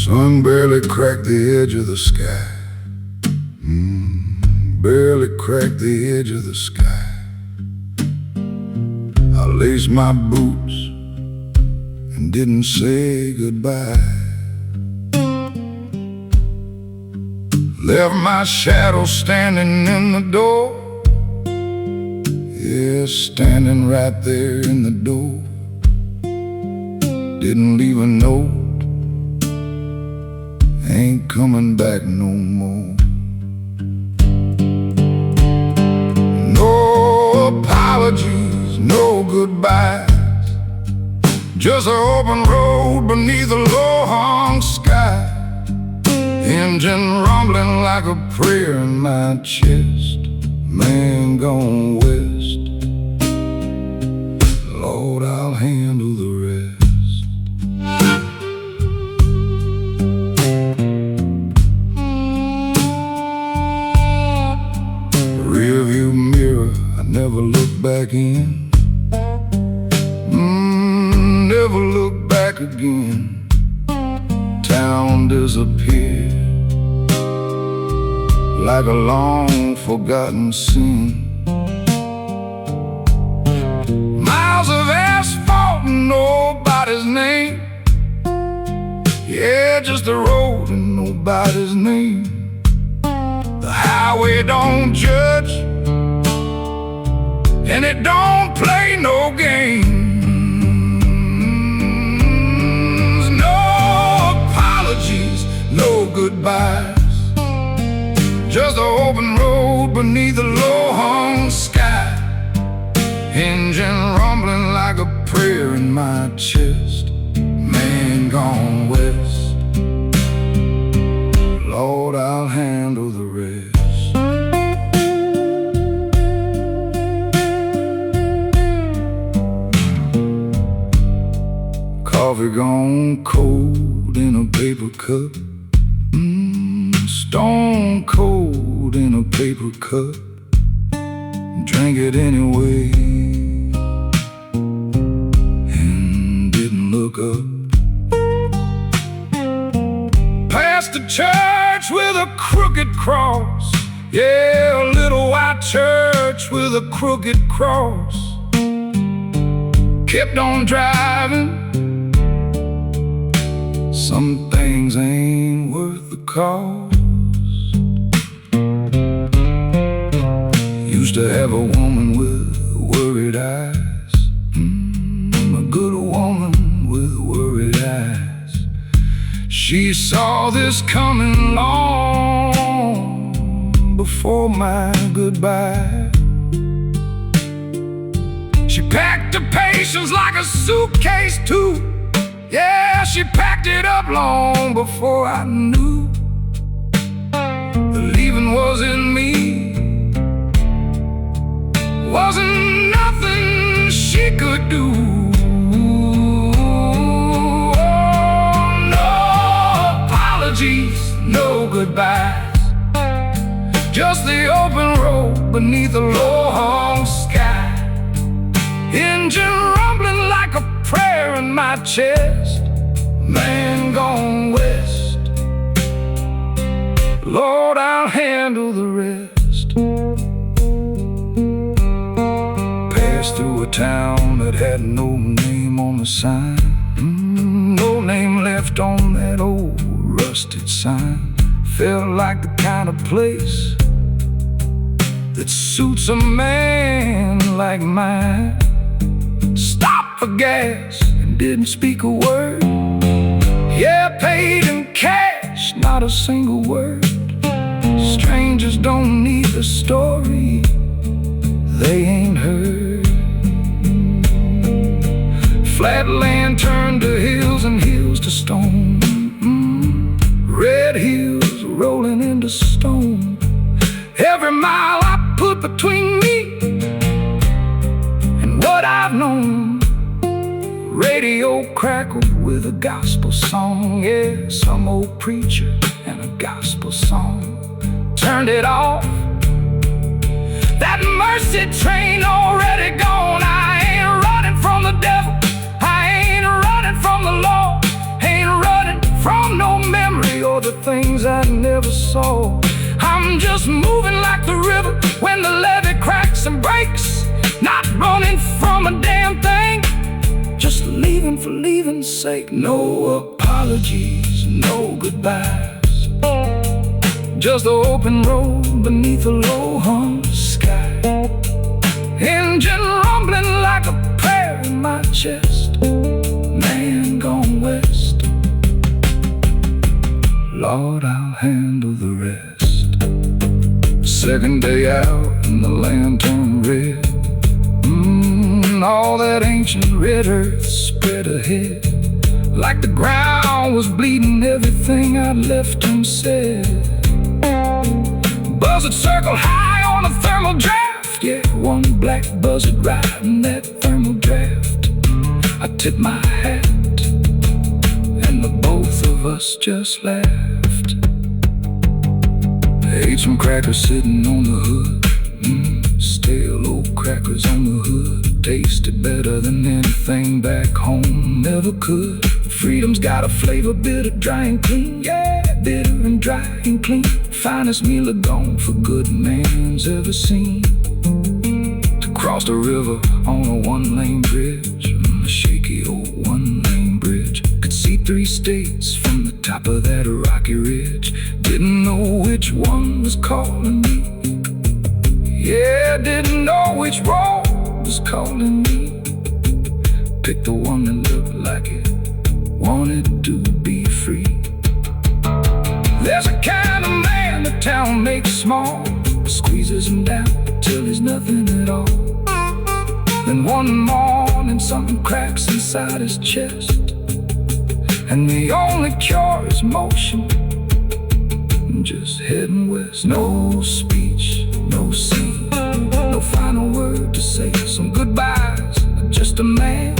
Sun barely cracked the edge of the sky. Barely cracked the edge of the sky. I laced my boots and didn't say goodbye. Left my shadow standing in the door. Yeah, standing right there in the door. Didn't leave a note. Ain't coming back no more. No apologies, no goodbyes. Just an open road beneath a low-hung sky. Engine rumbling like a prayer in my chest. Man gone west. Lord, I'll handle the rest. Rearview mirror, I never look back in. Never look back again. Town disappeared like a long forgotten sin. Miles of asphalt and nobody's name. Yeah, just a road and nobody's name. The highway don't judge, and it don't play no games. No apologies, no goodbyes. Just an open road beneath a low-hung sky. Engine rumbling like a prayer in my chest. Man gone west. Lord, I'll handle the rest. Coffee gone cold in a paper cup. Stone cold in a paper cup. Drank it anyway and didn't look up. Past the church with a crooked cross. Yeah, a little white church with a crooked cross. Kept on driving. Some things ain't worth the cost. Used to have a woman with worried eyes. A good woman with worried eyes. She saw this coming long before my goodbye. She packed her patience like a suitcase too. Yeah, she packed it up long before I knew the leaving was in me. Wasn't nothing she could do. Oh, no apologies, no goodbyes. Just the open road beneath a low-hung sky. Engine rumbling like a prayer in my chest. Man gone west. Lord, I'll handle the rest. Passed through a town that had no name on the sign. No name left on that old rusted sign. Felt like the kind of place that suits a man like mine. Stopped for gas and didn't speak a word. Yeah, paid in cash, not a single word. Strangers don't need a story they ain't heard. Flat land turned to hills and hills to stone. Red hills rolling into stone. Every mile I put between me and what I've known. Radio crackled with a gospel song. Yeah, some old preacher and a gospel song. Turned it off. That mercy train already gone. I ain't running from the devil. I ain't running from the law. Ain't running from no memory. soul. I'm just moving like the river when the levee cracks and breaks. Not running from a damn thing, just leaving for leaving's sake. No apologies, no goodbyes, just the open road beneath a low-hung sky. Engine rumbling like a prayer in my chest. Man gone west, Lord, I'll handle the rest. Second day out and the land turned red. All that ancient red earth spread ahead, like the ground was bleeding everything I'd left unsaid. Buzzard circle high on a thermal draft. Yeah, one black buzzard riding that thermal draft. I tipped my hat and the both of us just laughed. Ate some crackers sitting on the hood. Stale old crackers on the hood. Tasted better than anything back home ever could. Freedom's got a flavor, bitter, dry and clean. Yeah, bitter and dry and clean. Finest meal of gone for good man's ever seen. To cross the river on a one-lane bridge, a shaky old one-lane bridge. Could see 3 states from the top of that rocky ridge. Didn't know which one was calling me. Yeah, didn't know which road was calling me. Picked the one that looked like it wanted to be free. There's a kind of man the town makes small, squeezes him down till he's nothing at all. Then one morning something cracks inside his chest, and the only cure is motion. Just heading west. No speech, no scene, no final word to say. Some goodbyes, just a man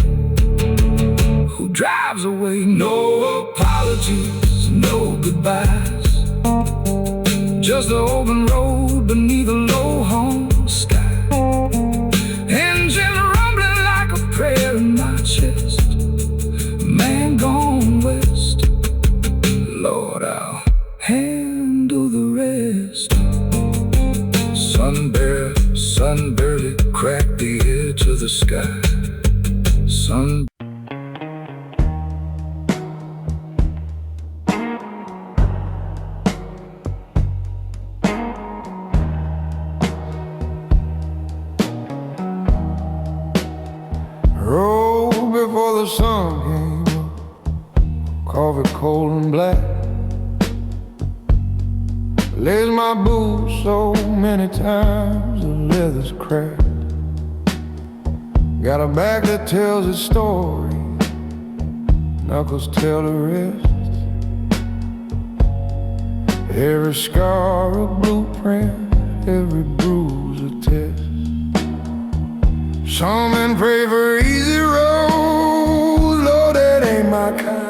who drives away. No apologies, no goodbyes, just the open road beneath a low-hung sky. Engine rumbling like a prayer in my chest. Man gone west, Lord, I'll handle the rest. Sun barely cracked the edge of the sky. Sun. Rolled before the sun came up, coffee cold and black. Lays my boots so many times, the leather's cracked. Got a back that tells its story, knuckles tell the rest. Every scar a blueprint, every bruise a test. Some men pray for easy roads, Lord, that ain't my kind.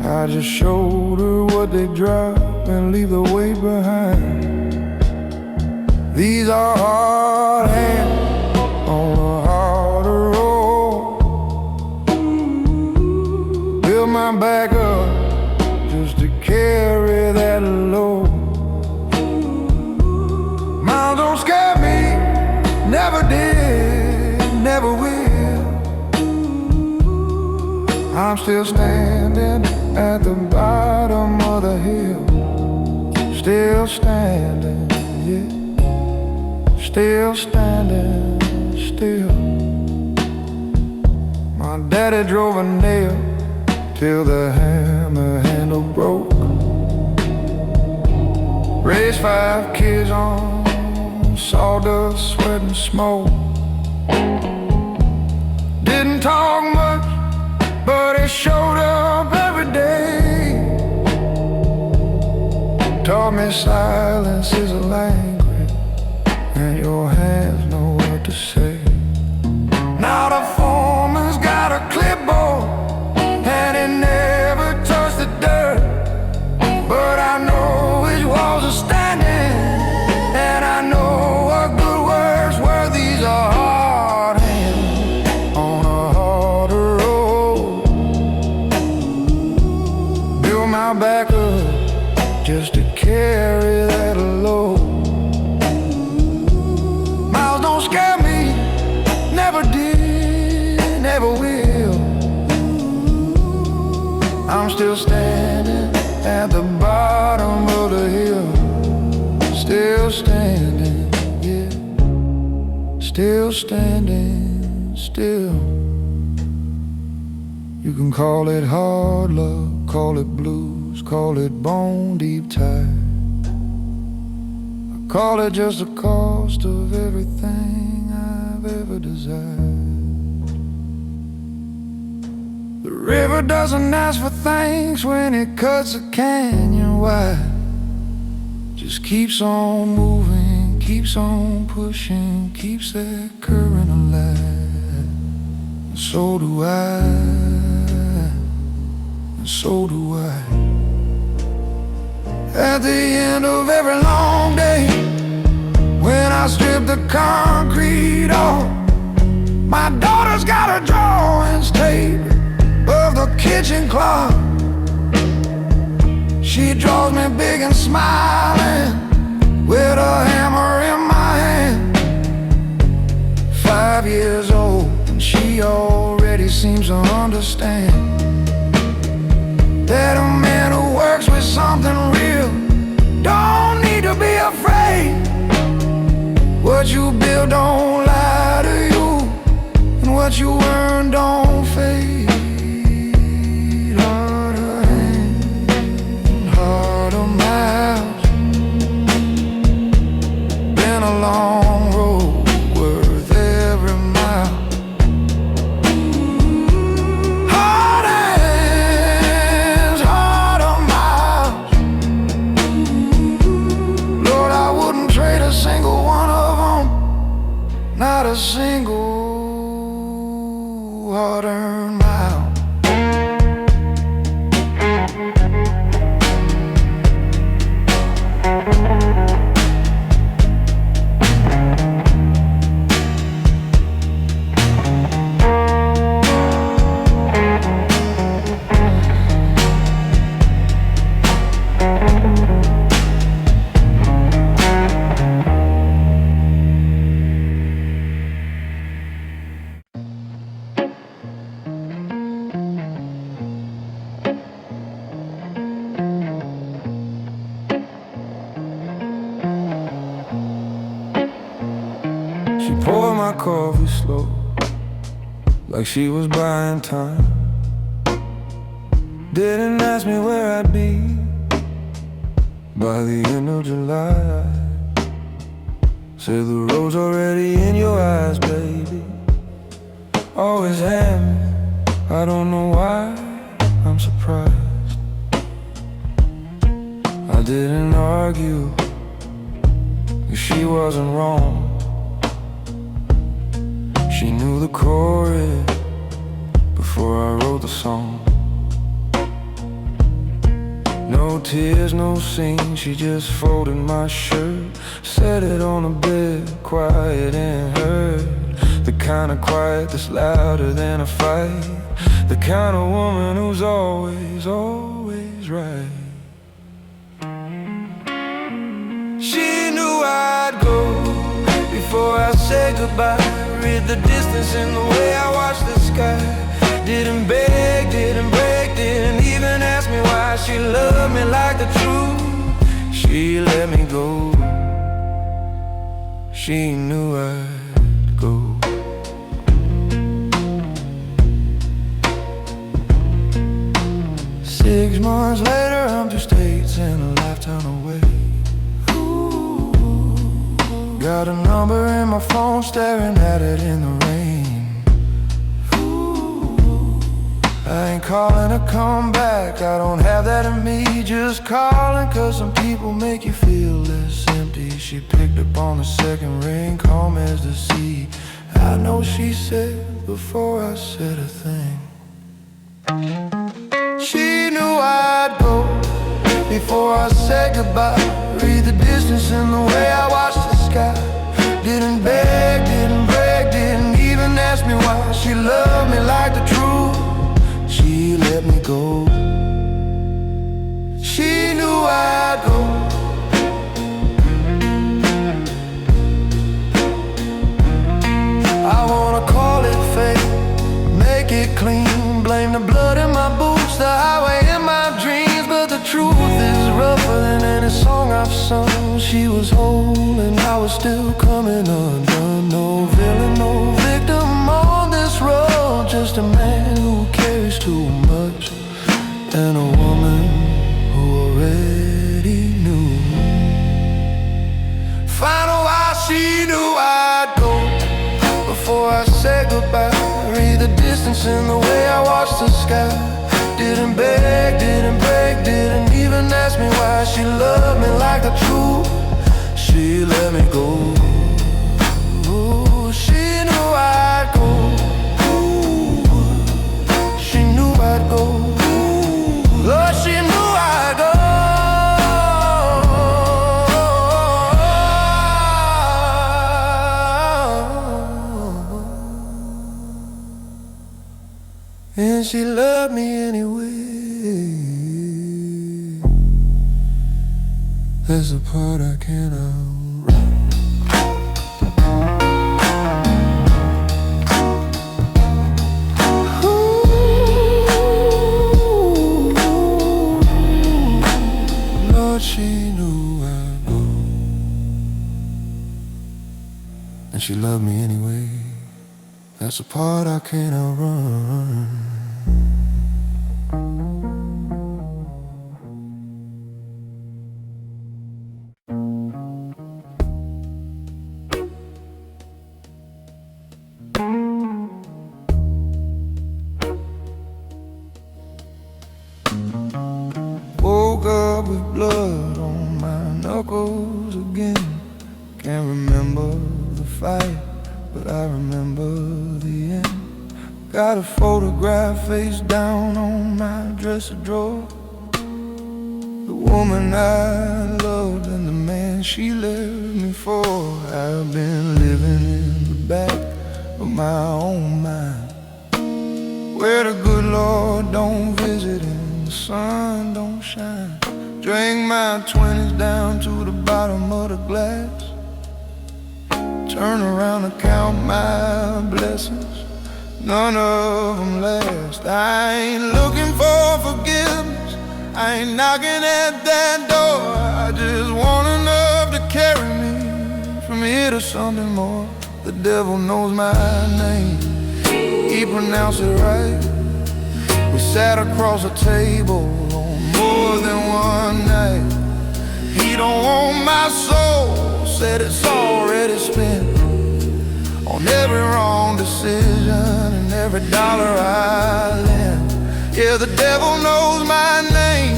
I just showed her what they drop and leave the weight behind. These are hard hands on a harder road. Build my back up just to carry that load. Miles don't scare me, never did, never will. I'm still standing at the bottom of the hill. Still standing, yeah. Still standing, still. My daddy drove a nail till the hammer handle broke. Raised 5 kids on sawdust, sweat and smoke. Didn't talk much, but it showed up every day. Taught me silence is a language, and your hands know what to say. Now the foreman's got a clipboard, and he never touched the dirt. But I know his walls are standing, and I know what good words were. These are hard hands on a harder road. Build my back up never will. I'm still standing at the bottom of the hill. Still standing, yeah. Still standing, still. You can call it hard luck, call it blues, call it bone deep tide. I call it just the cost of everything I've ever desired. The river doesn't ask for thanks when it cuts a canyon wide. Just keeps on moving, keeps on pushing, keeps that current alive. And so do I, and so do I. At the end of every long day, when I strip the concrete off, my daughter's got her drawings taped above the kitchen clock. She draws me big and smiling, with a hammer in my hand. 5 years old, and she already seems to understand that a man who works with something real don't need to be afraid. What you build don't lie to you, and what you earn don't fade. A long road worth every mile. Hard hands, harder miles. Lord, I wouldn't trade a single one of them, not a single hard-earned mile. She poured my coffee slow, like she was buying time. Didn't ask me where I'd be by the end of July. Said the road's already in your eyes, baby. Always had me, I don't know why I'm surprised. I didn't argue, 'cause she wasn't wrong. She knew the chorus before I wrote the song. No tears, no scene, she just folded my shirt, set it on the bed, quiet and heard. The kind of quiet that's louder than a fight, the kind of woman who's always, always right. She knew I'd go before I said goodbye. Read the distance in the way I watched the sky. Didn't beg, didn't break, didn't even ask me why. She loved me like the truth, she let me go. She knew I'd go. 6 months later, I'm 2 states and a lifetime away. Got a number in my phone, staring at it in the rain. I ain't calling to come back, I don't have that in me. Just calling 'cause some people make you feel less empty. She picked up on the second ring, calm as the sea. I know she said before I said a thing. She knew I'd go before I said goodbye. Read the distance in the way I watched the sky. Didn't beg, didn't break, didn't even ask me why. She loved me like the truth, she let me go. She knew I'd go. I wanna call it fate, son she was holding, I was still coming undone. No villain, no victim on this road, just a man who carries too much, and a woman who already knew. Find out why she knew I'd go before I said goodbye. Read the distance in the way I watched the sky. Didn't beg, didn't break, didn't even ask me why. She loved me like the truth, she let me go. Ooh, she knew I'd go. Ooh, she knew I'd go. Oh, she knew I'd go. And she loved me anyway. There's a part I can't outrun. Lord, she knew I'd go, and she loved me anyway. That's a part I can't outrun. Woke up with blood on my knuckles again. Can't remember the fight, but I remember the end. Got a photograph face down on my dresser drawer. The woman I loved and the man she left me for. I've been living in the back of my own mind, where the good Lord don't visit and the sun don't shine. Drank my 20s down to the bottom of the glass. Turn around and count my blessings, none of them last. I ain't looking for forgiveness, I ain't knocking at that door. I just want enough to carry me from here to something more. The devil knows my name, he pronounced it right. We sat across a table on more than one night. He don't want my soul, said it's already spent on every wrong decision and every dollar I lent. Yeah, the devil knows my name,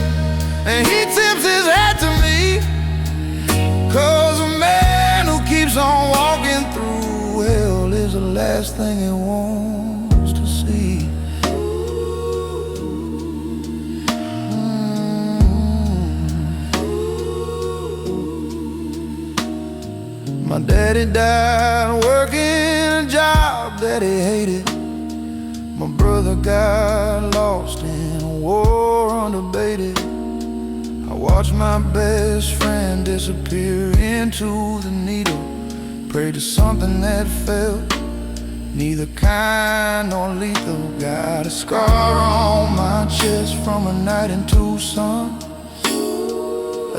and he tips his hat to me, 'cause a man who keeps on walking through hell is the last thing he wants to see. My daddy died working a job that he hated. My brother got lost in a war unabated. I watched my best friend disappear into the needle. Prayed to something that felt neither kind nor lethal. Got a scar on my chest from a night in Tucson,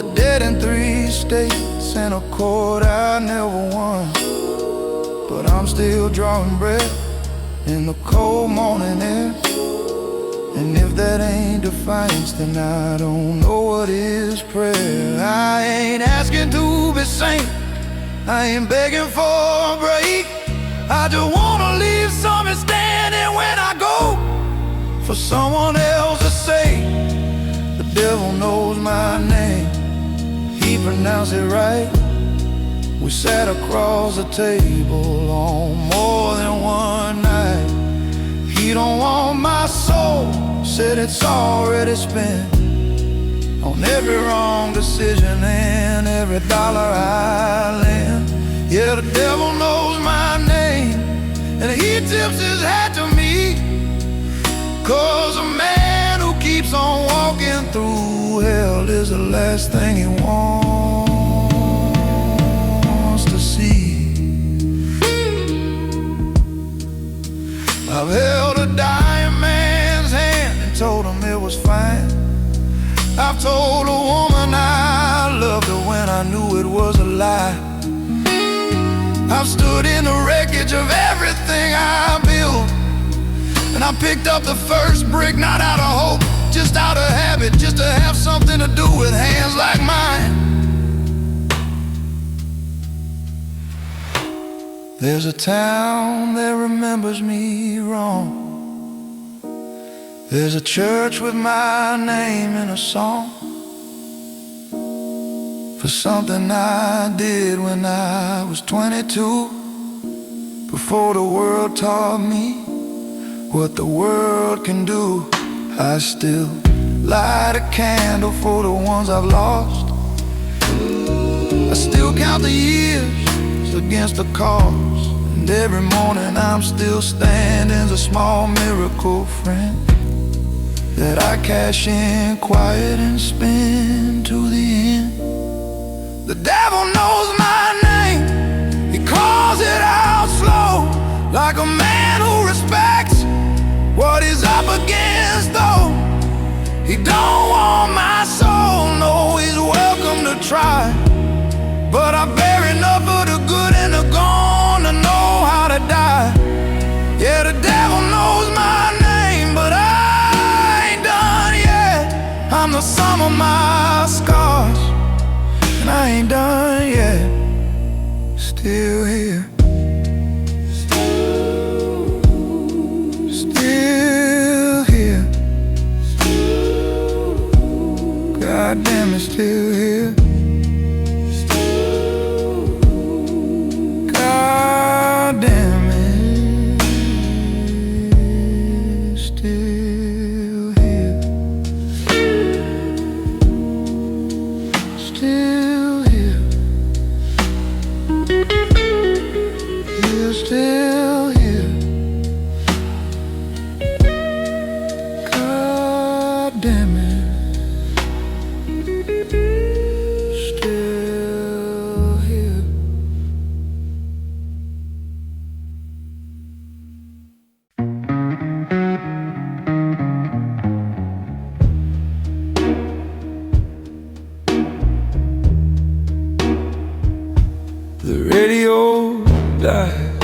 a dead in 3 states and a court I never won. But I'm still drawing breath in the cold morning air. And if that ain't defiance, then I don't know what is prayer. I ain't asking to be saint, I ain't begging for a break. I just wanna leave something standing when I go, for someone else to say. The devil knows my name, he pronounced it right. We sat across the table on more than one night. He don't want my soul, said it's already spent on every wrong decision and every dollar I lent. Yeah, the devil knows my name, and he tips his hat to me, 'cause a man who keeps on walking through hell is the last thing he wants to see. I've held a dying man's hand and told him it was fine. I've told a woman I loved her when I I knew it was a lie. I've stood in the wreckage of everything I built, and I picked up the first brick, not out of hope, just out of habit, just to have something to do with hands like mine. There's a town that remembers me wrong. There's a church with my name in a song, for something I did when I was 22, before the world taught me what the world can do. I still light a candle for the ones I've lost. I still count the years against the cause, and every morning I'm still standing as a small miracle friend that I cash in quiet and spin to the end. The devil knows my name, he calls it out slow, like a man who respects what he's up against, though he don't want my soul. No, he's welcome to try, but I bear enough of the good and the gone to know how to die. Yeah, the devil knows my name, but I ain't done yet. I'm the sum of my scars, and I ain't done yet. Still here, still here. God damn it, still here. God damn it, still here. Still here. You're still here. God damn it. The radio died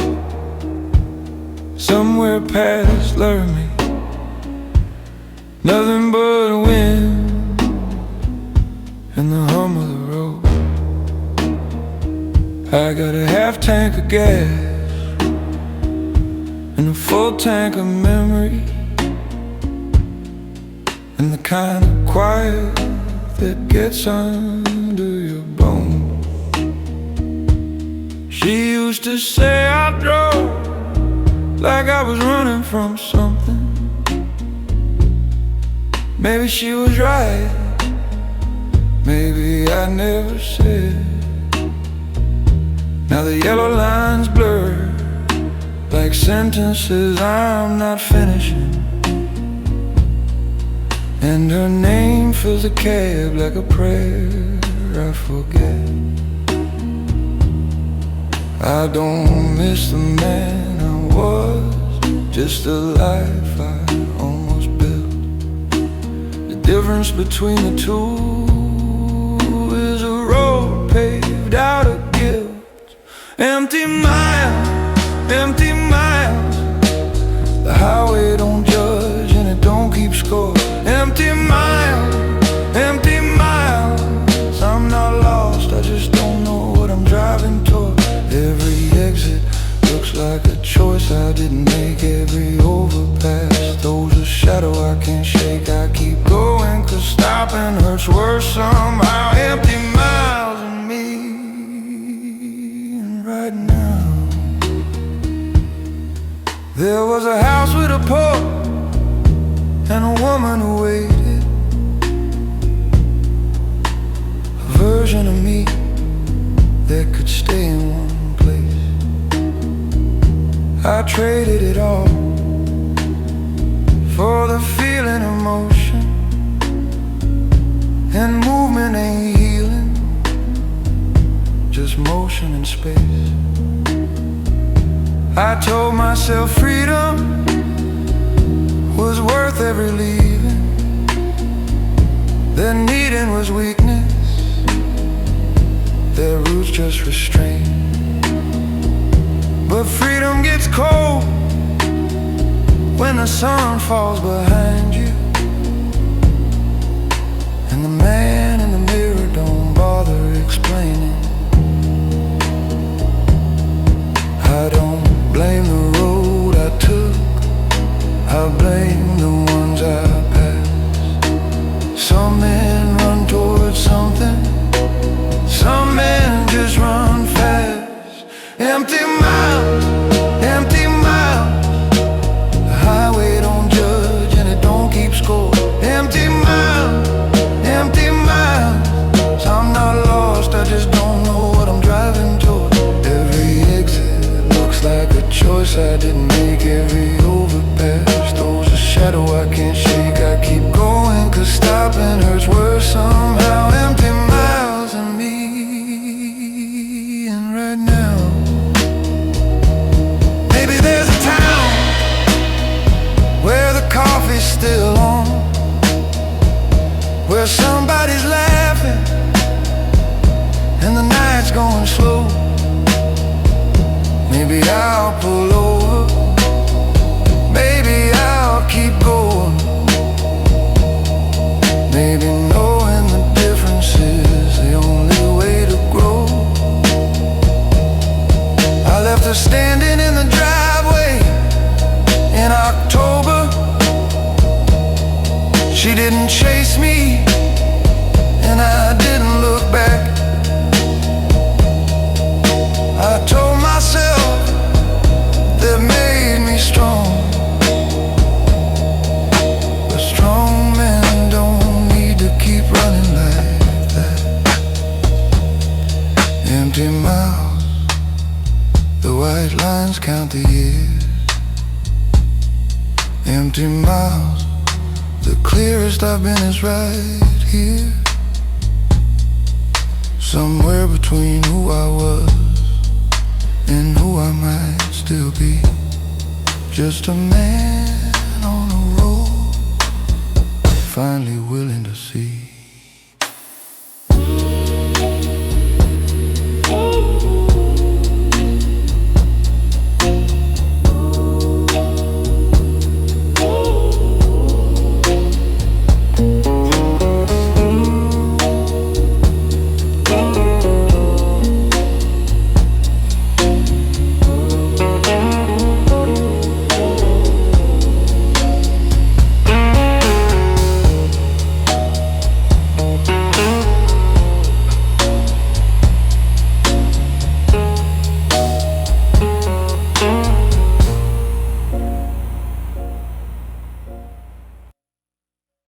somewhere past Laramie. Nothing but wind and the hum of the road. I got a half tank of gas and a full tank of memory, and the kind of quiet that gets under your bones. She used to say I drove like I was running from something. Maybe she was right, maybe I never said. Now the yellow lines blur like sentences I'm not finishing, and her name fills the cab like a prayer I forget. I don't miss the man I was, just the life I almost built. The difference between the two is a road paved out of guilt. Empty miles, empty miles. The highway don't judge and it don't keep score. Empty miles, empty miles. I'm not lost, I just don't know what I'm driving toward. Every exit looks like a choice I didn't make. Every overpass throws a shadow I can't shake. I keep going 'cause stopping hurts worse somehow. Empty miles in me, and right now there was a house with a porch and a woman who waited. A version of me that could stay in one place. I traded it all for the feeling of motion, and movement ain't healing, just motion in space. I told myself freedom was worth every leaving, that needing was weakness, just restraint. But freedom gets cold when the sun falls behind you, and the man in the mirror don't bother explaining. I don't blame the road I took, I blame the ones I passed. Some men run towards something, some men just run fast. Empty miles, empty miles. The highway don't judge and it don't keep score. Empty miles, empty miles. I'm not lost, I just don't know what I'm driving toward. Every exit looks like a choice I didn't make. Every overpass throws a shadow I can't shake. I keep going 'cause stopping hurts worse somehow. Empty miles and me, and right now maybe there's a town where the coffee's still on, where somebody's laughing and the night's going slow. Maybe I'll pull over, maybe I'll keep going. Maybe knowing the difference is the only way to grow. I left her standing in the driveway in October. She didn't chase me and I didn't look back. I told myself that made me strong, but strong men don't need to keep running like that. Empty miles, the white lines count the years. Empty miles, the clearest I've been is right here. Somewhere between who I was and who I might still be. Just a man on a road, finally willing to see.